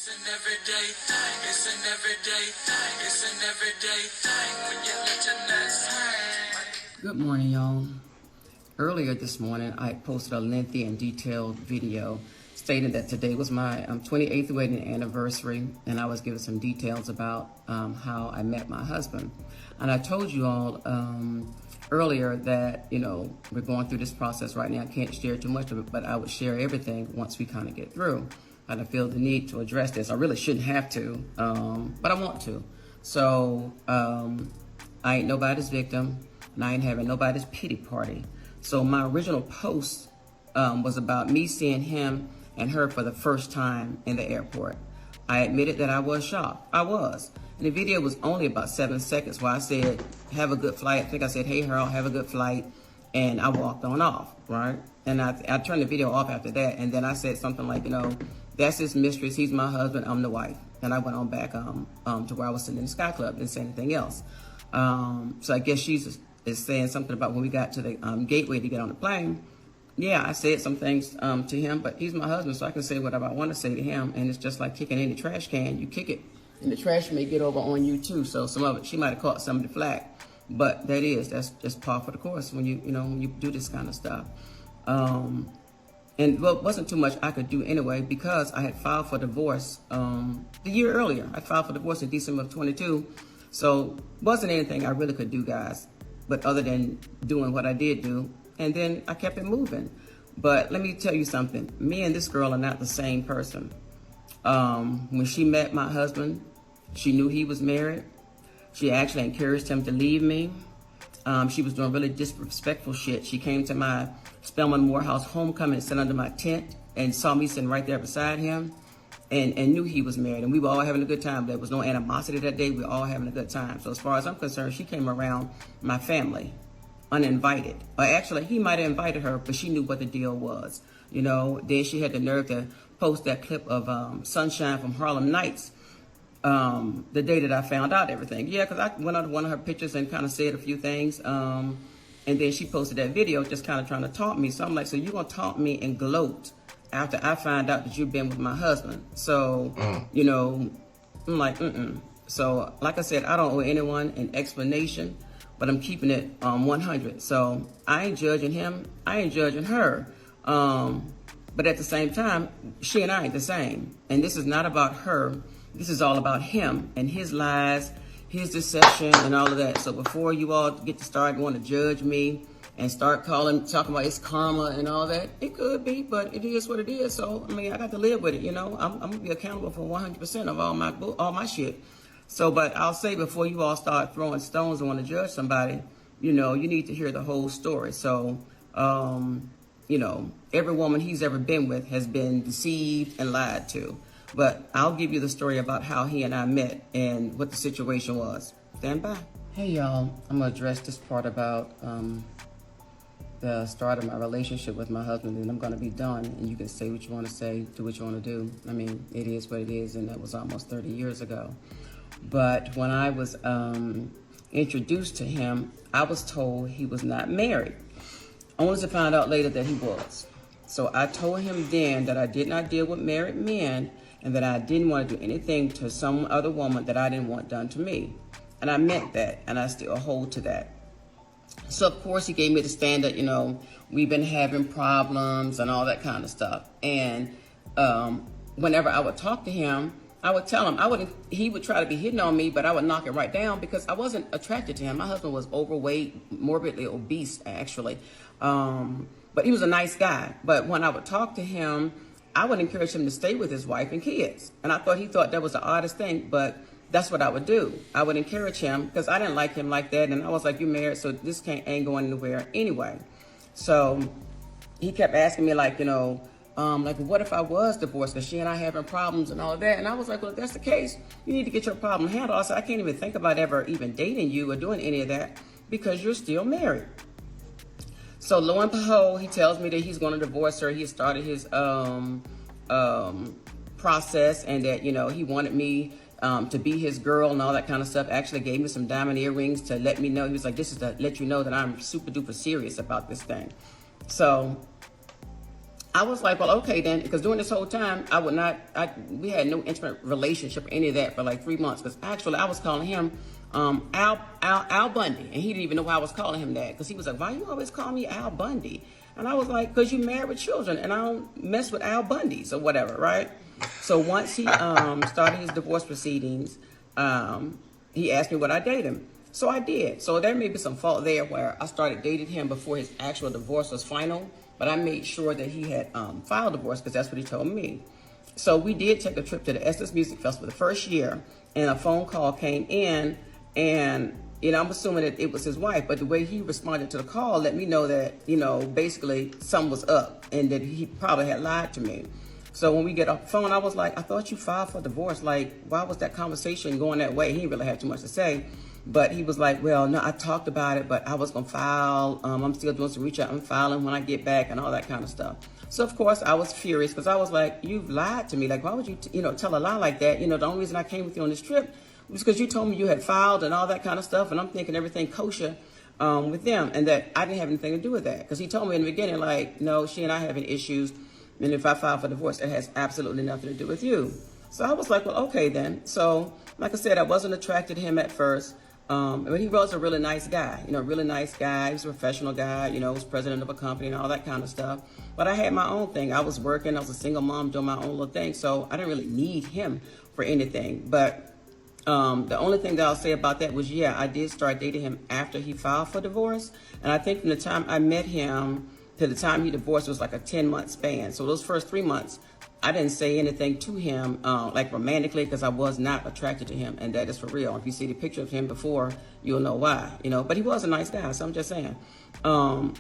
It's an everyday thing. It's an everyday thing. It's an everyday thing when you let your nuts hang. Good morning, y'all. Earlier this morning, I posted a lengthy and detailed video stating that today was my 28th wedding anniversary, and I was giving some details about how I met my husband. And I told you all earlier that, you know, we're going through this process right now. I can't share too much of it, but I would share everything once we kind of get through. And I feel the need to address this. I really shouldn't have to, but I want to. So I ain't nobody's victim, and I ain't having nobody's pity party. So my original post was about me seeing him and her for the first time in the airport. I admitted that I was shocked. I was. And the video was only about 7 seconds where I said, have a good flight. I think I said, hey, Harold, have a good flight. And I walked on off, right? And I turned the video off after that. And then I said something like, you know, that's his mistress. He's my husband. I'm the wife. And I went on back to where I was sitting in the Sky Club. Didn't say anything else. So I guess she's is saying something about when we got to the gateway to get on the plane. Yeah, I said some things to him, but he's my husband, so I can say whatever I want to say to him. And it's just like kicking any trash can. You kick it, and the trash may get over on you too. So some of it, she might have caught some of the flack, but that's just par for the course when you do this kind of stuff. And well, it wasn't too much I could do anyway because I had filed for divorce the year earlier. I filed for divorce in December of 22, so wasn't anything I really could do, guys. But other than doing what I did do, and then I kept it moving. But let me tell you something. Me and this girl are not the same person. When she met my husband, she knew he was married. She actually encouraged him to leave me. She was doing really disrespectful shit. She came to my Spelman Morehouse homecoming and sat under my tent and saw me sitting right there beside him and knew he was married. And we were all having a good time. There was no animosity that day. We were all having a good time. So as far as I'm concerned, she came around my family uninvited. Or actually, he might have invited her, but she knew what the deal was. You know, then she had the nerve to post that clip of Sunshine from Harlem Nights the day that I found out everything. Yeah, because I went on one of her pictures and kind of said a few things. And then she posted that video just kind of trying to taunt me. So I'm like, so you're going to taunt me and gloat after I find out that you've been with my husband. So, you know, I'm like, So, like I said, I don't owe anyone an explanation, but I'm keeping it 100. So I ain't judging him. I ain't judging her. But at the same time, she and I ain't the same. And this is not about her. This is all about him and his lies, his deception, and all of that. So before you all get to start going to judge me and start talking about it's karma and all that, it could be, but it is what it is. So, I mean, I got to live with it, you know. I'm going to be accountable for 100% of all my shit. So, but I'll say before you all start throwing stones and want to judge somebody, you know, you need to hear the whole story. So, you know, every woman he's ever been with has been deceived and lied to. But I'll give you the story about how he and I met and what the situation was. Stand by. Hey, y'all. I'm going to address this part about the start of my relationship with my husband, and I'm going to be done. And you can say what you want to say, do what you want to do. I mean, it is what it is, and that was almost 30 years ago. But when I was introduced to him, I was told he was not married. Only to find out later that he was. So I told him then that I did not deal with married men and that I didn't want to do anything to some other woman that I didn't want done to me. And I meant that, and I still hold to that. So, of course, he gave me the standard, you know, we've been having problems and all that kind of stuff. And whenever I would talk to him, I would tell him, he would try to be hitting on me, but I would knock it right down because I wasn't attracted to him. My husband was overweight, morbidly obese, actually. But he was a nice guy. But when I would talk to him, I would encourage him to stay with his wife and kids. And he thought that was the oddest thing, but that's what I would do. I would encourage him because I didn't like him like that. And I was like, you're married, so this ain't going anywhere anyway. So he kept asking me like, you know, like, what if I was divorced? Because she and I having problems and all of that. And I was like, well, if that's the case, you need to get your problem handled. I said, I can't even think about ever even dating you or doing any of that because you're still married. So lo and behold, he tells me that he's going to divorce her. He started his process and that, you know, he wanted me to be his girl and all that kind of stuff. Actually gave me some diamond earrings to let me know. He was like, this is to let you know that I'm super duper serious about this thing. So I was like, well, okay then, because during this whole time, we had no intimate relationship or any of that for like 3 months. Because actually, I was calling him Al Bundy, and he didn't even know why I was calling him that. Because he was like, why you always call me Al Bundy? And I was like, because you married with children, and I don't mess with Al Bundys or whatever, right? So once he started his divorce proceedings, he asked me would I date him. So I did. So there may be some fault there where I started dating him before his actual divorce was final. But I made sure that he had filed divorce because that's what he told me. So we did take a trip to the Essence Music Festival the first year, and a phone call came in, and I'm assuming that it was his wife, but the way he responded to the call let me know that, basically something was up and that he probably had lied to me. So when we get off the phone, I was like, I thought you filed for divorce. Like, why was that conversation going that way? He didn't really have too much to say. But he was like, well, no, I talked about it, but I was going to file. I'm still doing some reach out. I'm filing when I get back and all that kind of stuff. So, of course, I was furious because I was like, you've lied to me. Like, why would you, tell a lie like that? The only reason I came with you on this trip was because you told me you had filed and all that kind of stuff. And I'm thinking everything kosher with them and that I didn't have anything to do with that. Because he told me in the beginning, like, no, she and I having issues. And if I file for divorce, it has absolutely nothing to do with you. So I was like, well, okay, then. So, like I said, I wasn't attracted to him at first. But he was a really nice guy, really nice guy. He was a professional guy, was president of a company and all that kind of stuff. But I had my own thing. I was working. I was a single mom doing my own little thing. So I didn't really need him for anything. But the only thing that I'll say about that was, yeah, I did start dating him after he filed for divorce. And I think from the time I met him to the time he divorced was like a 10-month span. So those first 3 months, I didn't say anything to him, like romantically, because I was not attracted to him, and that is for real. If you see the picture of him before, you'll know why, But he was a nice guy, so I'm just saying. I'll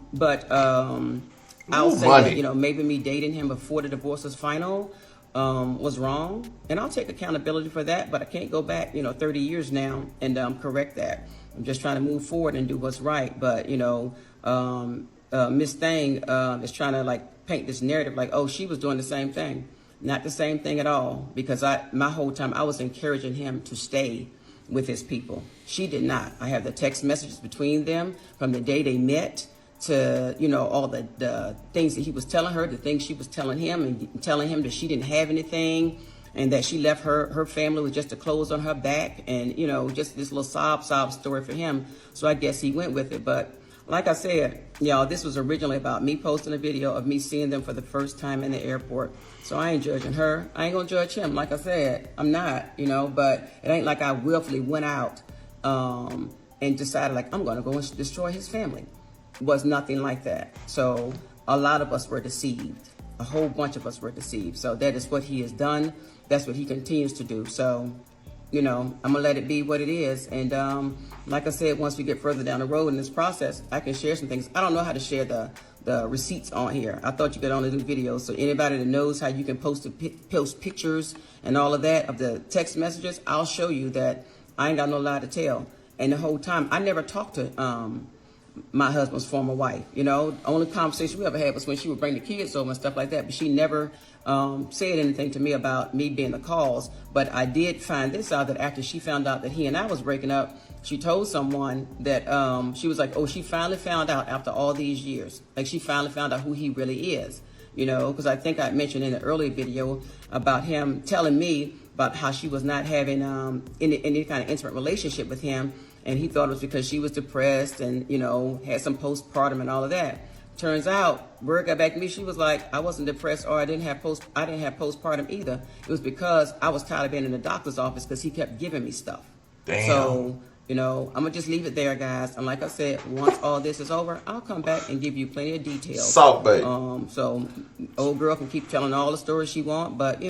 say that, maybe me dating him before the divorce was final was wrong, and I'll take accountability for that, but I can't go back, 30 years now and correct that. I'm just trying to move forward and do what's right, but, Miss Thing is trying to, like, paint this narrative like, oh, she was doing the same thing. Not the same thing at all, because my whole time I was encouraging him to stay with his people. She did not. I have the text messages between them from the day they met to, all the things that he was telling her, the things she was telling him, and telling him that she didn't have anything and that she left her family with just the clothes on her back and, just this little sob story for him. So I guess he went with it. But like I said, y'all, this was originally about me posting a video of me seeing them for the first time in the airport. So I ain't judging her. I ain't gonna judge him. Like I said, I'm not, but it ain't like I willfully went out and decided like I'm gonna go and destroy his family. It was nothing like that. So a lot of us were deceived. A whole bunch of us were deceived. So that is what he has done. That's what he continues to do. So I'm gonna let it be what it is. And like I said, once we get further down the road in this process, I can share some things. I don't know how to share the receipts on here. I thought you could only do videos. So anybody that knows how you can post pictures and all of that of the text messages, I'll show you that I ain't got no lie to tell. And the whole time, I never talked to my husband's former wife. The only conversation we ever had was when she would bring the kids over and stuff like that. But she never said anything to me about me being the cause. But I did find this out, that after she found out that he and I was breaking up, she told someone that she was like, oh, she finally found out after all these years. Like, she finally found out who he really is. Because I think I mentioned in the earlier video about him telling me about how she was not having any kind of intimate relationship with him. And he thought it was because she was depressed and, had some postpartum and all of that. Turns out, word got back to me. She was like, I wasn't depressed or I didn't have postpartum either. It was because I was tired of being in the doctor's office because he kept giving me stuff. Damn. So, I'm going to just leave it there, guys. And like I said, once all this is over, I'll come back and give you plenty of details. Salt Bay. So, old girl can keep telling all the stories she wants, but,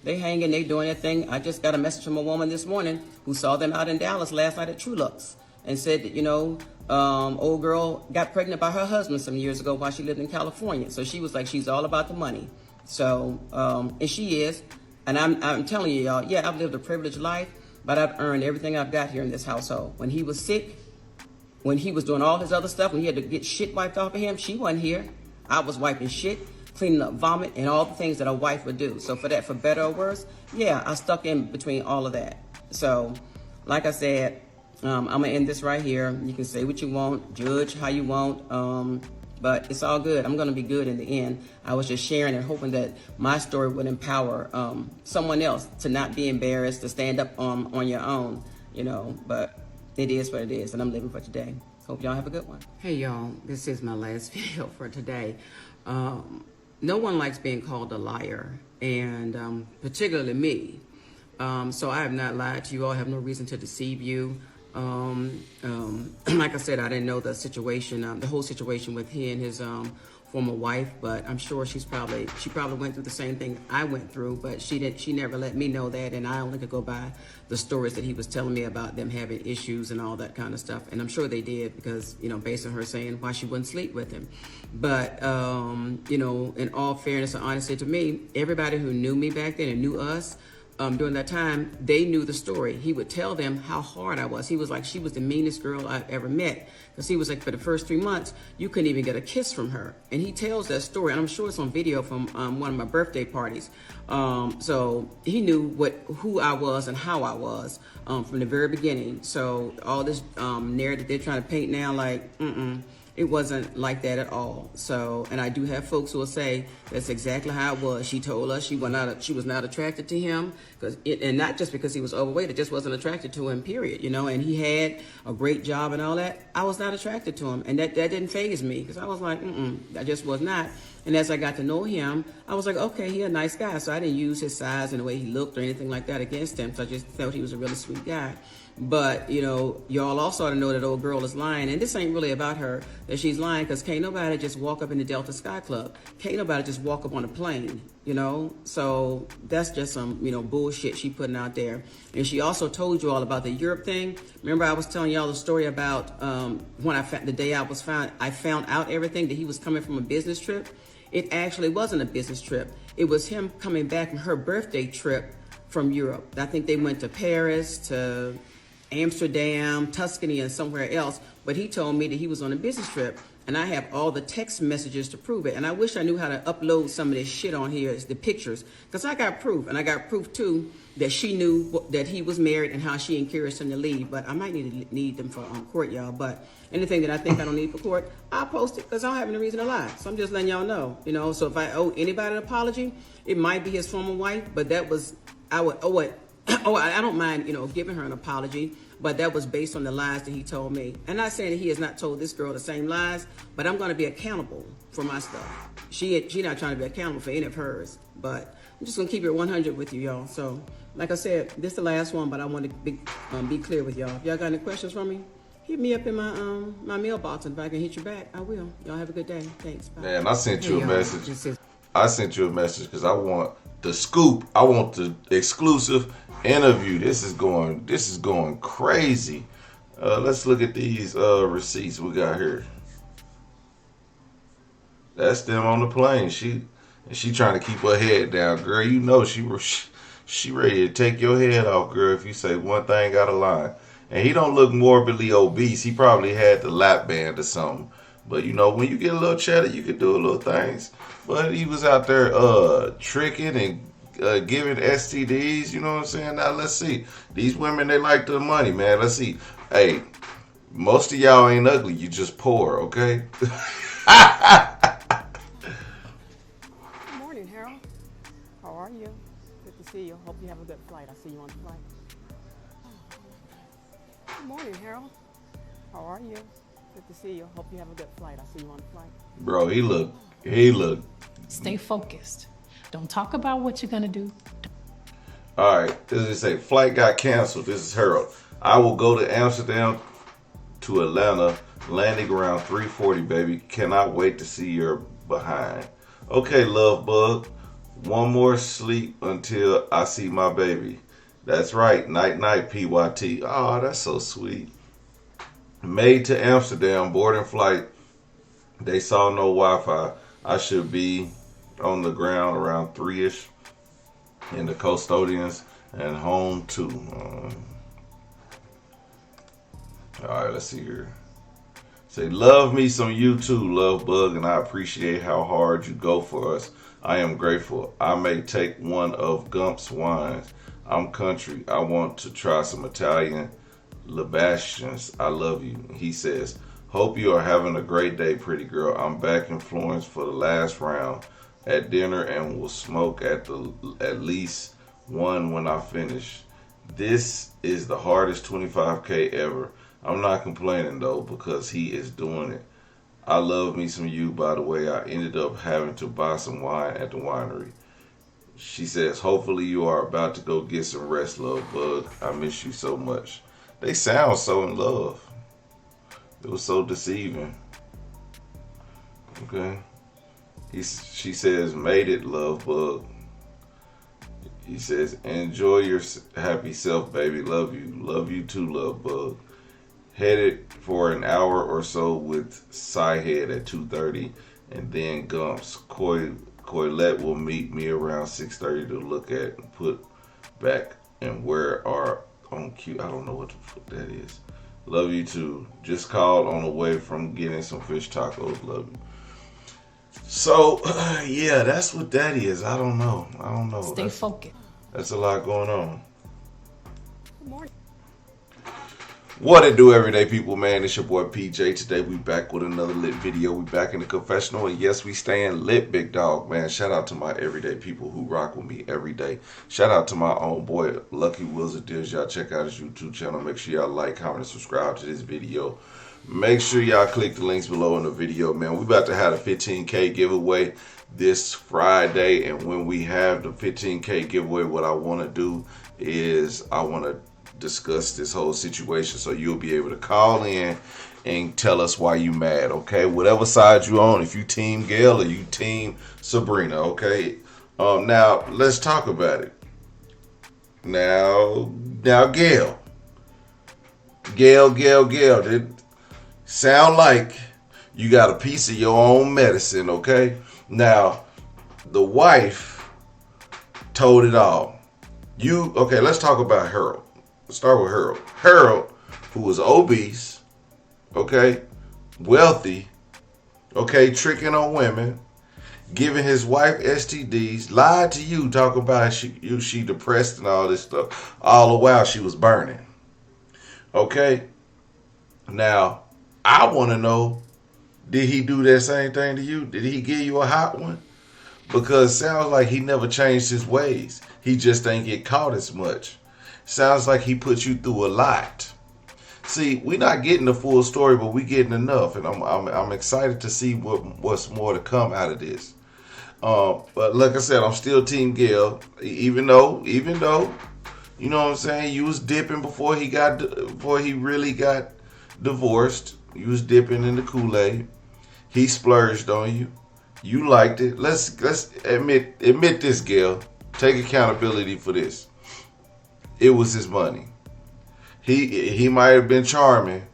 they hanging, they doing their thing. I just got a message from a woman this morning who saw them out in Dallas last night at True Lux and said that, old girl got pregnant by her husband some years ago while she lived in California. So she was like, she's all about the money. So, and she is. And I'm telling you, y'all, yeah, I've lived a privileged life, but I've earned everything I've got here in this household. When he was sick, when he was doing all his other stuff, when he had to get shit wiped off of him, she wasn't here. I was wiping shit, cleaning up vomit, and all the things that a wife would do. So for that, for better or worse, yeah, I stuck in between all of that. So, like I said, I'm going to end this right here. You can say what you want, judge how you want. but it's all good. I'm going to be good in the end. I was just sharing and hoping that my story would empower someone else to not be embarrassed, to stand up on your own, you know, but it is what it is, and I'm living for today. Hope y'all have a good one. Hey y'all, this is my last video for today. No one likes being called a liar, and particularly me. So I have not lied to you all. I have no reason to deceive you. Like I said, I didn't know the situation, the whole situation with he and his former wife, but I'm sure she probably went through the same thing I went through, but she never let me know that, and I only could go by the stories that he was telling me about them having issues and all that kind of stuff. And I'm sure they did, because, you know, based on her saying why she wouldn't sleep with him. But, you know, in all fairness and honesty to me, everybody who knew me back then and knew us, during that time, they knew the story. He would tell them how hard I was. He was like, she was the meanest girl I've ever met. Because he was like, for the first 3 months, you couldn't even get a kiss from her. And he tells that story, and I'm sure it's on video from one of my birthday parties. So he knew who I was and how I was from the very beginning. So all this narrative they're trying to paint now, like, it wasn't like that at all. So, and I do have folks who will say that's exactly how it was. She told us she was not attracted to him, and not just because he was overweight. It just wasn't attracted to him, period. You know, and he had a great job and all that. I was not attracted to him, and that didn't faze me, because I was like, I just was not. And as I got to know him, I was like, okay, he a nice guy. So I didn't use his size and the way he looked or anything like that against him. So I just felt he was a really sweet guy. But, you know, y'all also ought to know that old girl is lying. And this ain't really about her, that she's lying, because can't nobody just walk up in the Delta Sky Club. Can't nobody just walk up on a plane, you know? So that's just some, you know, bullshit she putting out there. And she also told you all about the Europe thing. Remember I was telling y'all the story about when the day I found out everything, that he was coming from a business trip. It actually wasn't a business trip. It was him coming back from her birthday trip from Europe. I think they went to Paris, to Amsterdam, Tuscany, and somewhere else. But he told me that he was on a business trip, and I have all the text messages to prove it. And I wish I knew how to upload some of this shit on here, the pictures, because I got proof. And I got proof too that she knew that he was married and how she encouraged him to leave. But I might need them for court, y'all. But anything that I think I don't need for court, I'll post it, because I don't have any reason to lie. So I'm just letting y'all know, you know. So if I owe anybody an apology, it might be his former wife, but that was, I don't mind, you know, giving her an apology, but that was based on the lies that he told me. And not saying that he has not told this girl the same lies, but I'm going to be accountable for my stuff. She not trying to be accountable for any of hers, but I'm just going to keep it 100 with you, y'all. So, like I said, this is the last one, but I want to be clear with y'all. If y'all got any questions for me, hit me up in my mailbox, and if I can hit you back, I will. Y'all have a good day. Thanks. Bye. Man, I sent you a message. I sent you a message because I want the scoop. I want the exclusive interview. This is going crazy. Let's look at these receipts we got here. That's them on the plane. She trying to keep her head down, girl. You know she ready to take your head off, girl, if you say one thing out of line. And he don't look morbidly obese. He probably had the lap band or something. But, you know, when you get a little cheddar, you can do a little things. But he was out there tricking and giving STDs, you know what I'm saying? Now, let's see. These women, they like the money, man. Let's see. Hey, most of y'all ain't ugly. You just poor, okay? Good morning, Harold. How are you? Good to see you. Hope you have a good flight. I'll see you on the flight. Good morning, Harold. How are you? Good to see you. Hope you have a good flight. I'll see you on the flight. Bro, he look. Stay focused. Don't talk about what you're gonna do. All right, this is say flight got canceled. This is Harold. I will go to Amsterdam to Atlanta, landing around 3:40, baby. Cannot wait to see your behind. Okay, love bug. One more sleep until I see my baby. That's right. Night, night, PYT. Oh, that's so sweet. Made to Amsterdam, boarding flight. They saw no Wi-Fi. I should be on the ground around 3-ish. And the custodians and home too. All right, let's see here. Say, love me some you too, love bug, and I appreciate how hard you go for us. I am grateful. I may take one of Gump's wines. I'm country. I want to try some Italian libations. I love you. He says, Hope you are having a great day, pretty girl. I'm back in Florence for the last round at dinner and will smoke at least one when I finish. This is the hardest 25K ever. I'm not complaining though because he is doing it. I love me some you, by the way. I ended up having to buy some wine at the winery. She says, hopefully you are about to go get some rest, love bug. I miss you so much. They sound so in love. It was so deceiving. Okay. She says, made it, love bug. He says, enjoy your happy self, baby. Love you. Love you too, love bug. Headed for an hour or so with Sci-Head at 2:30 and then Gumps. Coilette will meet me around 6:30 to look at and put back and where are on cue. I don't know what the fuck that is. Love you too. Just called on the way from getting some fish tacos. Love you. So, yeah, that's what that is. I don't know. Stay focused. That's a lot going on. Good morning. What it do, everyday people, man? It's your boy PJ. Today we back with another lit video. We back in the confessional, and yes, we staying lit, big dog, man. Shout out to my everyday people who rock with me every day. Shout out to my own boy, Lucky Wills of Deals. Y'all check out his YouTube channel. Make sure y'all like, comment, and subscribe to this video. Make sure y'all click the links below in the video, man. We about to have a 15K giveaway this Friday, and when we have the 15K giveaway, what I want to do is I want to discuss this whole situation, so you'll be able to call in and tell us why you mad, okay? Whatever side you on, if you team Gail or you team Sabrina, okay? Now let's talk about it. Now Gail, it sound like you got a piece of your own medicine, okay? Now the wife told it all. Okay, let's talk about Harold. Let's start with Harold. Harold, who was obese, okay, wealthy, okay, tricking on women, giving his wife STDs, lied to you, talking about she depressed and all this stuff, all the while she was burning. Okay? Now, I want to know, did he do that same thing to you? Did he give you a hot one? Because it sounds like he never changed his ways. He just ain't get caught as much. Sounds like he put you through a lot. See, we're not getting the full story, but we're getting enough, and I'm excited to see what's more to come out of this. But like I said, I'm still Team Gail, even though, you know what I'm saying, you was dipping before he really got divorced. You was dipping in the Kool-Aid. He splurged on you. You liked it. Let's admit this, Gail. Take accountability for this. It was his money. He might have been charming,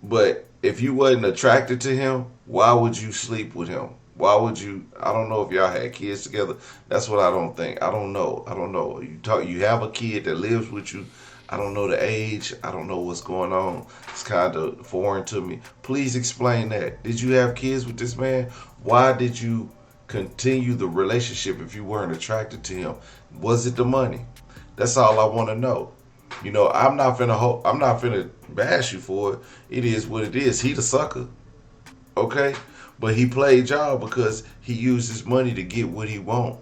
but if you wasn't attracted to him, why would you sleep with him? Why would you? I don't know if y'all had kids together. That's what I don't think. I don't know. You have a kid that lives with you. I don't know the age. I don't know what's going on. It's kind of foreign to me. Please explain that. Did you have kids with this man? Why did you continue the relationship if you weren't attracted to him? Was it the money? That's all I want to know. You know, I'm not finna bash you for it. It is what it is. He the sucker, okay? But he played y'all because he used his money to get what he want,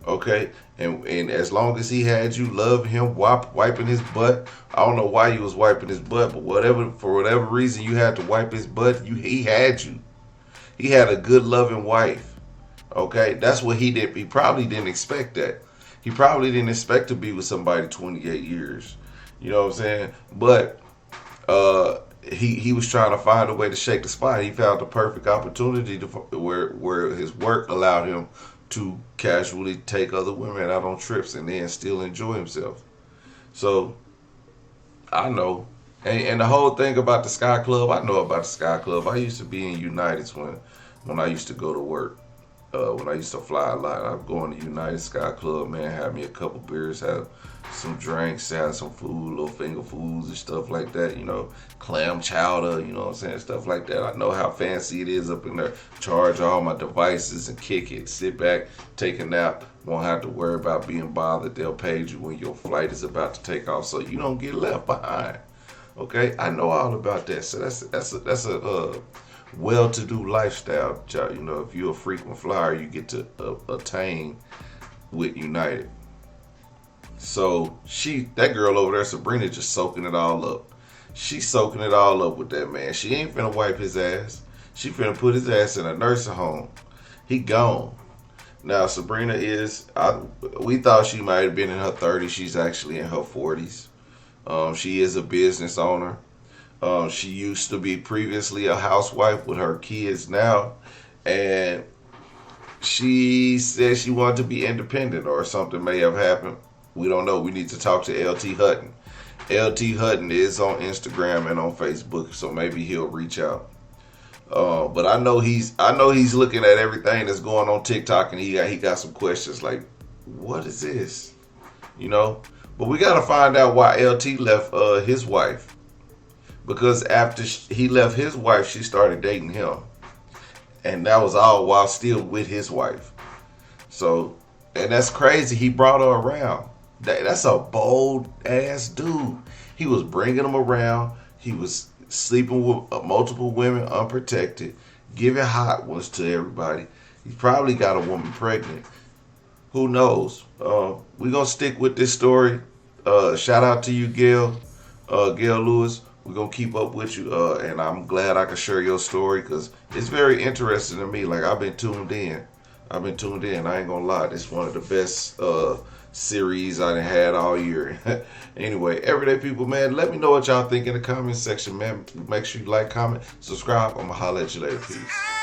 okay? And as long as he had you, love him, wiping his butt. I don't know why you was wiping his butt, but for whatever reason you had to wipe his butt. He had you. He had a good loving wife, okay? That's what he did. He probably didn't expect that. He probably didn't expect to be with somebody 28 years. You know what I'm saying? But he was trying to find a way to shake the spot. He found the perfect opportunity where his work allowed him to casually take other women out on trips and then still enjoy himself. So I know. And the whole thing about the Sky Club, I know about the Sky Club. I used to be in United's when I used to go to work. When I used to fly a lot, I'd go in the United Sky Club, man, have me a couple beers, have some drinks, have some food, little finger foods and stuff like that, you know, clam chowder, you know what I'm saying, stuff like that. I know how fancy it is up in there. Charge all my devices and kick it, sit back, take a nap, won't have to worry about being bothered. They'll page you when your flight is about to take off so you don't get left behind. Okay, I know all about that. So that's a well-to-do lifestyle. You know, if you're a frequent flyer, you get to attain with United. So that girl over there, Sabrina, just soaking it all up. She's soaking it all up with that man. She ain't finna wipe his ass. She finna put his ass in a nursing home. He gone. Now Sabrina we thought she might have been in her 30s. She's actually in her 40s. She is a business owner. She used to be previously a housewife with her kids now. And she said she wanted to be independent, or something may have happened. We don't know. We need to talk to LT Hutton. LT Hutton is on Instagram and on Facebook, so maybe he'll reach out. But I know he's looking at everything that's going on TikTok, and he got some questions like, what is this? You know? But we got to find out why LT left his wife. Because after he left his wife, she started dating him. And that was all while still with his wife. So, and that's crazy. He brought her around. That's a bold ass dude. He was bringing them around. He was sleeping with multiple women unprotected, giving hot ones to everybody. He probably got a woman pregnant. Who knows? We're going to stick with this story. Shout out to you, Gail. Gail Lewis. We're going to keep up with you. And I'm glad I can share your story because it's very interesting to me. Like, I've been tuned in. I ain't going to lie. This is one of the best series I done had all year. Anyway, everyday people, man, let me know what y'all think in the comment section, man. Make sure you like, comment, subscribe. I'm going to holler at you later. Peace.